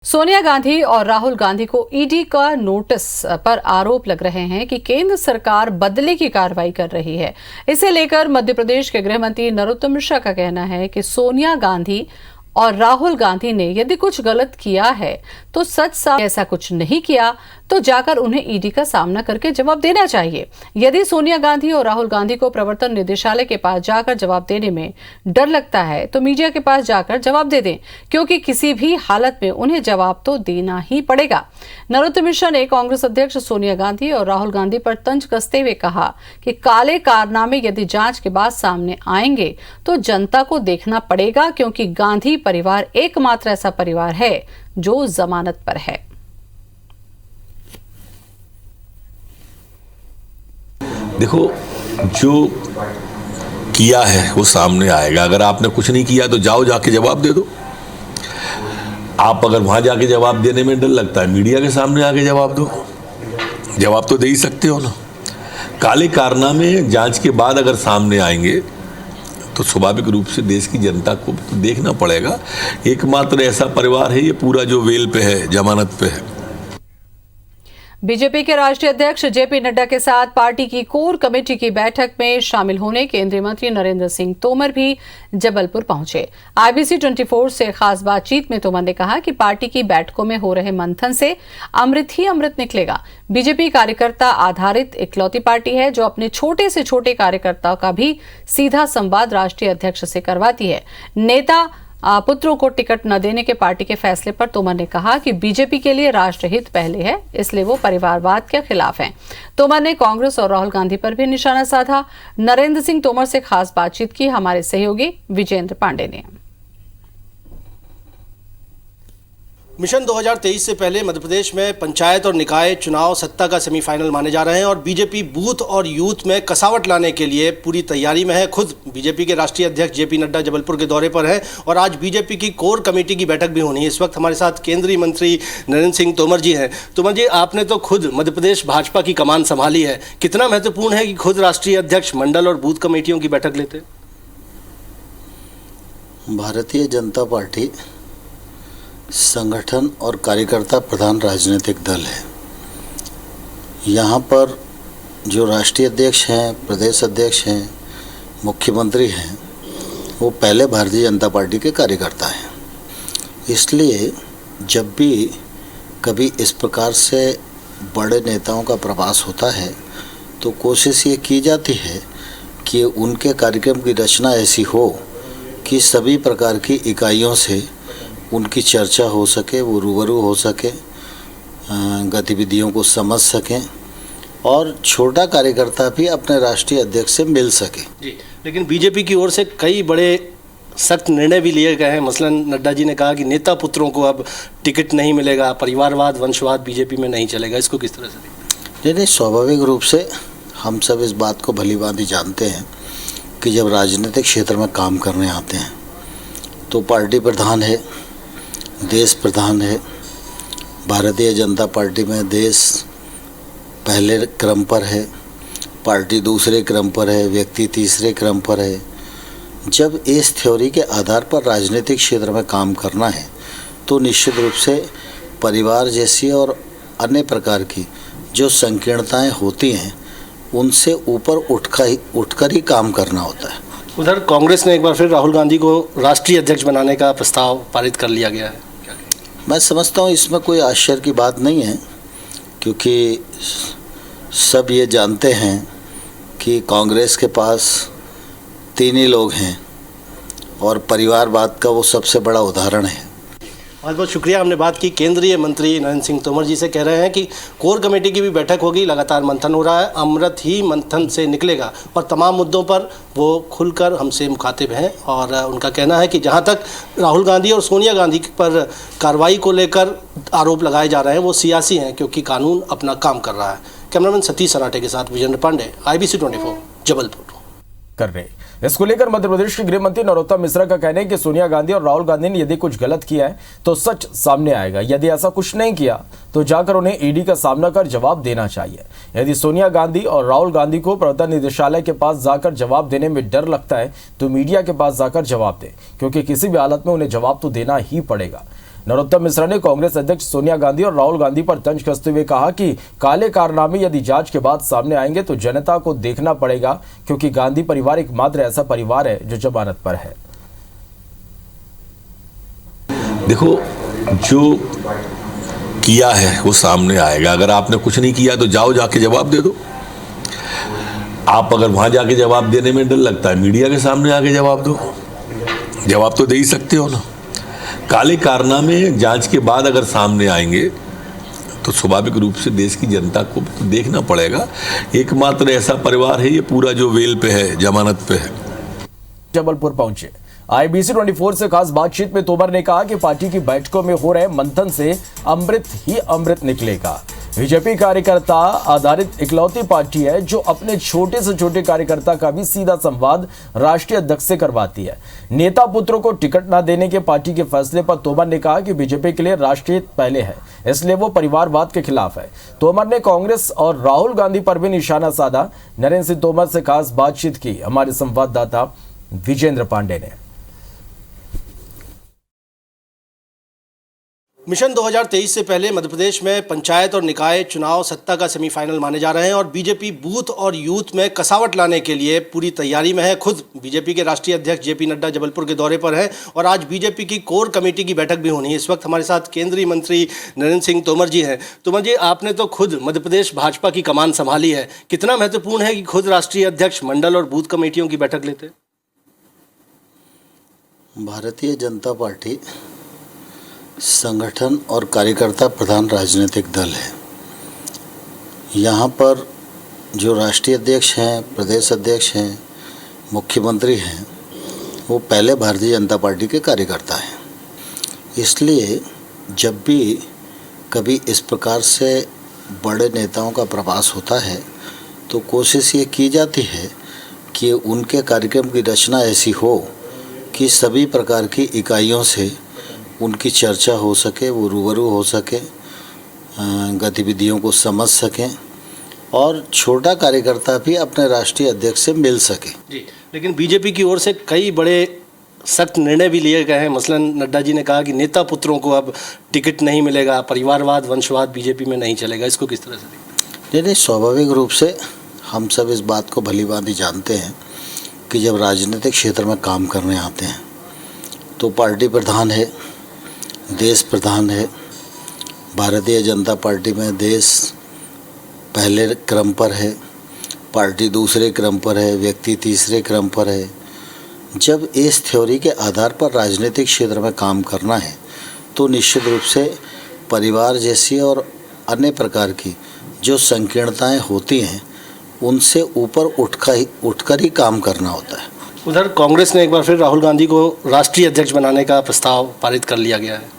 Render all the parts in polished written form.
सोनिया गांधी और राहुल गांधी को ईडी का नोटिस पर आरोप लग रहे हैं कि केंद्र सरकार बदले की कार्रवाई कर रही है। इसे लेकर मध्य प्रदेश के गृह मंत्री नरोत्तम मिश्रा का कहना है कि सोनिया गांधी और राहुल गांधी ने यदि कुछ गलत किया है तो सच साफ ऐसा कुछ नहीं किया तो जाकर उन्हें ईडी का सामना करके जवाब देना चाहिए। यदि सोनिया गांधी और राहुल गांधी को प्रवर्तन निदेशालय के पास जाकर जवाब देने में डर लगता है तो मीडिया के पास जाकर जवाब दे दें, क्योंकि किसी भी हालत में उन्हें जवाब तो देना ही पड़ेगा। नरोत्तम मिश्रा ने कांग्रेस अध्यक्ष सोनिया गांधी और राहुल गांधी पर तंज कसते हुए कहा कि काले कारनामे यदि जांच के बाद सामने आएंगे तो जनता को देखना पड़ेगा, क्योंकि गांधी परिवार एकमात्र ऐसा परिवार है जो जमानत पर है। देखो, जो किया है वो सामने आएगा। अगर आपने कुछ नहीं किया तो जाओ जाके जवाब दे दो। आप अगर वहां जाके जवाब देने में डर लगता है, मीडिया के सामने आके जवाब दो। जवाब तो दे ही सकते हो ना। काले कारनामे जांच के बाद अगर सामने आएंगे तो स्वाभाविक रूप से देश की जनता को तो देखना पड़ेगा। एकमात्र ऐसा परिवार है ये पूरा जो वेल पे है, जमानत पे है। बीजेपी के राष्ट्रीय अध्यक्ष जेपी नड्डा के साथ पार्टी की कोर कमेटी की बैठक में शामिल होने केंद्रीय मंत्री नरेंद्र सिंह तोमर भी जबलपुर पहुंचे। IBC 24 से खास बातचीत में तोमर ने कहा कि पार्टी की बैठकों में हो रहे मंथन से अमृत ही अमृत निकलेगा। बीजेपी कार्यकर्ता आधारित इकलौती पार्टी है जो अपने छोटे से छोटे कार्यकर्ताओं का भी सीधा संवाद राष्ट्रीय अध्यक्ष से करवाती है। नेता पुत्रों को टिकट न देने के पार्टी के फैसले पर तोमर ने कहा कि बीजेपी के लिए राष्ट्रहित पहले है, इसलिए वो परिवारवाद के खिलाफ हैं। तोमर ने कांग्रेस और राहुल गांधी पर भी निशाना साधा। नरेंद्र सिंह तोमर से खास बातचीत की हमारे सहयोगी विजेंद्र पांडे ने। मिशन 2023 से पहले मध्य प्रदेश में पंचायत और निकाय चुनाव सत्ता का सेमीफाइनल माने जा रहे हैं और बीजेपी बूथ और यूथ में कसावट लाने के लिए पूरी तैयारी में है। खुद बीजेपी के राष्ट्रीय अध्यक्ष जेपी नड्डा जबलपुर के दौरे पर हैं और आज बीजेपी की कोर कमेटी की बैठक भी होनी है। इस वक्त हमारे साथ केंद्रीय मंत्री नरेंद्र सिंह तोमर जी हैं। तोमर जी, आपने तो खुद मध्य प्रदेश भाजपा की कमान संभाली है, कितना महत्वपूर्ण है कि खुद राष्ट्रीय अध्यक्ष मंडल और बूथ कमेटियों की बैठक लेते? भारतीय जनता पार्टी संगठन और कार्यकर्ता प्रधान राजनीतिक दल है। यहाँ पर जो राष्ट्रीय अध्यक्ष हैं, प्रदेश अध्यक्ष हैं, मुख्यमंत्री हैं, वो पहले भारतीय जनता पार्टी के कार्यकर्ता हैं। इसलिए जब भी कभी इस प्रकार से बड़े नेताओं का प्रवास होता है तो कोशिश ये की जाती है कि उनके कार्यक्रम की रचना ऐसी हो कि सभी प्रकार की इकाइयों से उनकी चर्चा हो सके, वो रूबरू हो सके, गतिविधियों को समझ सकें और छोटा कार्यकर्ता भी अपने राष्ट्रीय अध्यक्ष से मिल सके। जी, लेकिन बीजेपी की ओर से कई बड़े सख्त निर्णय भी लिए गए हैं। मसलन नड्डा जी ने कहा कि नेता पुत्रों को अब टिकट नहीं मिलेगा, परिवारवाद, वंशवाद बीजेपी में नहीं चलेगा। इसको किस तरह से? नहीं, स्वाभाविक रूप से हम सब इस बात को भलीभांति जानते हैं कि जब राजनीतिक क्षेत्र में काम करने आते हैं तो पार्टी प्रधान है, देश प्रधान है। भारतीय जनता पार्टी में देश पहले क्रम पर है, पार्टी दूसरे क्रम पर है, व्यक्ति तीसरे क्रम पर है। जब इस थ्योरी के आधार पर राजनीतिक क्षेत्र में काम करना है तो निश्चित रूप से परिवार जैसी और अन्य प्रकार की जो संकीर्णताएं होती हैं उनसे ऊपर उठकर ही काम करना होता है। उधर कांग्रेस ने एक बार फिर राहुल गांधी को राष्ट्रीय अध्यक्ष बनाने का प्रस्ताव पारित कर लिया गया है। मैं समझता हूँ इसमें कोई आश्चर्य की बात नहीं है, क्योंकि सब ये जानते हैं कि कांग्रेस के पास 3 ही लोग हैं और परिवारवाद का वो सबसे बड़ा उदाहरण है। बहुत बहुत शुक्रिया। हमने बात की केंद्रीय मंत्री नरेंद्र सिंह तोमर जी से। कह रहे हैं कि कोर कमेटी की भी बैठक होगी, लगातार मंथन हो रहा है, अमृत ही मंथन से निकलेगा और तमाम मुद्दों पर वो खुलकर हमसे मुखातिब हैं। और उनका कहना है कि जहां तक राहुल गांधी और सोनिया गांधी पर कार्रवाई को लेकर आरोप लगाए जा रहे हैं वो सियासी हैं, क्योंकि कानून अपना काम कर रहा है। कैमरामैन सतीश सराठे के साथ विजेंद्र पांडे, IBC 24 जबलपुर। कर रहे। इसको लेकर मध्य प्रदेश के गृह मंत्री नरोत्तम मिश्रा का कहना है कि सोनिया गांधी और राहुल गांधी ने यदि कुछ गलत किया है तो सच सामने आएगा। यदि ऐसा कुछ नहीं किया तो जाकर उन्हें ईडी का सामना कर जवाब देना चाहिए। यदि सोनिया गांधी और राहुल गांधी को प्रवर्तन निदेशालय के पास जाकर जवाब देने में डर लगता है तो मीडिया के पास जाकर जवाब दें, क्योंकि किसी भी हालत में उन्हें जवाब तो देना ही पड़ेगा। नरोत्तम मिश्रा ने कांग्रेस अध्यक्ष सोनिया गांधी और राहुल गांधी पर तंज कसते हुए कहा कि काले कारनामे यदि जांच के बाद सामने आएंगे तो जनता को देखना पड़ेगा, क्योंकि गांधी परिवार एकमात्र ऐसा परिवार है जो जमानत पर है। देखो, जो किया है वो सामने आएगा। अगर आपने कुछ नहीं किया तो जाओ जाके जवाब दे दो। आप अगर वहां जाके जवाब देने में डर लगता है, मीडिया के सामने आके जवाब दो। जवाब तो दे ही सकते हो ना। काले कारनामे जांच के बाद अगर सामने आएंगे तो स्वाभाविक रूप से देश की जनता को तो देखना पड़ेगा। एकमात्र ऐसा परिवार है ये पूरा जो वेल पे है, जमानत पे है। जबलपुर पहुंचे IBC 24 से खास बातचीत में तोमर ने कहा कि पार्टी की बैठकों में हो रहे मंथन से अमृत ही अमृत निकलेगा। बीजेपी कार्यकर्ता आधारित इकलौती पार्टी है जो अपने छोटे से छोटे कार्यकर्ता का भी सीधा संवाद राष्ट्रीय अध्यक्ष से करवाती है। नेता पुत्रों को टिकट न देने के पार्टी के फैसले पर तोमर ने कहा कि बीजेपी के लिए राष्ट्रीय पहले है, इसलिए वो परिवारवाद के खिलाफ है। तोमर ने कांग्रेस और राहुल गांधी पर भी निशाना साधा। नरेंद्र सिंह तोमर से खास बातचीत की हमारे संवाददाता विजेंद्र पांडे ने। मिशन 2023 से पहले मध्य प्रदेश में पंचायत और निकाय चुनाव सत्ता का सेमीफाइनल माने जा रहे हैं और बीजेपी बूथ और यूथ में कसावट लाने के लिए पूरी तैयारी में है। खुद बीजेपी के राष्ट्रीय अध्यक्ष जेपी नड्डा जबलपुर के दौरे पर हैं और आज बीजेपी की कोर कमेटी की बैठक भी होनी है। इस वक्त हमारे साथ केंद्रीय मंत्री नरेंद्र सिंह तोमर जी हैं। तोमर जी, आपने तो खुद मध्य प्रदेश भाजपा की कमान संभाली है, कितना महत्वपूर्ण है कि खुद राष्ट्रीय अध्यक्ष मंडल और बूथ कमेटियों की बैठक लेते? भारतीय जनता पार्टी संगठन और कार्यकर्ता प्रधान राजनीतिक दल है। यहाँ पर जो राष्ट्रीय अध्यक्ष हैं, प्रदेश अध्यक्ष हैं, मुख्यमंत्री हैं, वो पहले भारतीय जनता पार्टी के कार्यकर्ता हैं। इसलिए जब भी कभी इस प्रकार से बड़े नेताओं का प्रवास होता है तो कोशिश ये की जाती है कि उनके कार्यक्रम की रचना ऐसी हो कि सभी प्रकार की इकाइयों से उनकी चर्चा हो सके, वो रूबरू हो सके, गतिविधियों को समझ सकें और छोटा कार्यकर्ता भी अपने राष्ट्रीय अध्यक्ष से मिल सके। जी, लेकिन बीजेपी की ओर से कई बड़े सख्त निर्णय भी लिए गए हैं। मसलन नड्डा जी ने कहा कि नेता पुत्रों को अब टिकट नहीं मिलेगा, परिवारवाद, वंशवाद बीजेपी में नहीं चलेगा। इसको किस तरह से? नहीं, स्वाभाविक रूप से हम सब इस बात को भलीभांति जानते हैं कि जब राजनीतिक क्षेत्र में काम करने आते हैं तो पार्टी प्रधान है, देश प्रधान है। भारतीय जनता पार्टी में देश पहले क्रम पर है, पार्टी दूसरे क्रम पर है, व्यक्ति तीसरे क्रम पर है। जब इस थ्योरी के आधार पर राजनीतिक क्षेत्र में काम करना है तो निश्चित रूप से परिवार जैसी और अन्य प्रकार की जो संकीर्णताएं होती हैं उनसे ऊपर उठकर ही काम करना होता है। उधर कांग्रेस ने एक बार फिर राहुल गांधी को राष्ट्रीय अध्यक्ष बनाने का प्रस्ताव पारित कर लिया गया है।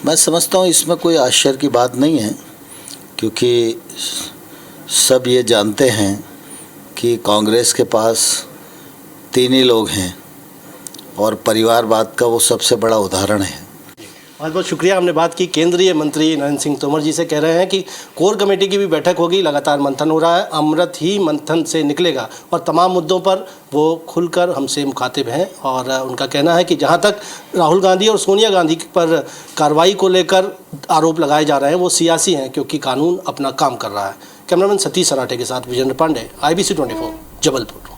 मैं समझता हूँ इसमें कोई आश्चर्य की बात नहीं है, क्योंकि सब ये जानते हैं कि कांग्रेस के पास 3 ही लोग हैं और परिवारवाद का वो सबसे बड़ा उदाहरण है। बहुत बहुत शुक्रिया। हमने बात की केंद्रीय मंत्री नरेंद्र सिंह तोमर जी से। कह रहे हैं कि कोर कमेटी की भी बैठक होगी, लगातार मंथन हो रहा है, अमृत ही मंथन से निकलेगा और तमाम मुद्दों पर वो खुलकर हमसे मुखातिब हैं। और उनका कहना है कि जहां तक राहुल गांधी और सोनिया गांधी पर कार्रवाई को लेकर आरोप लगाए जा रहे हैं वो सियासी हैं, क्योंकि कानून अपना काम कर रहा है। कैमरामैन सतीश सराठे के साथ विजेंद्र पांडे, IBC 24 जबलपुर।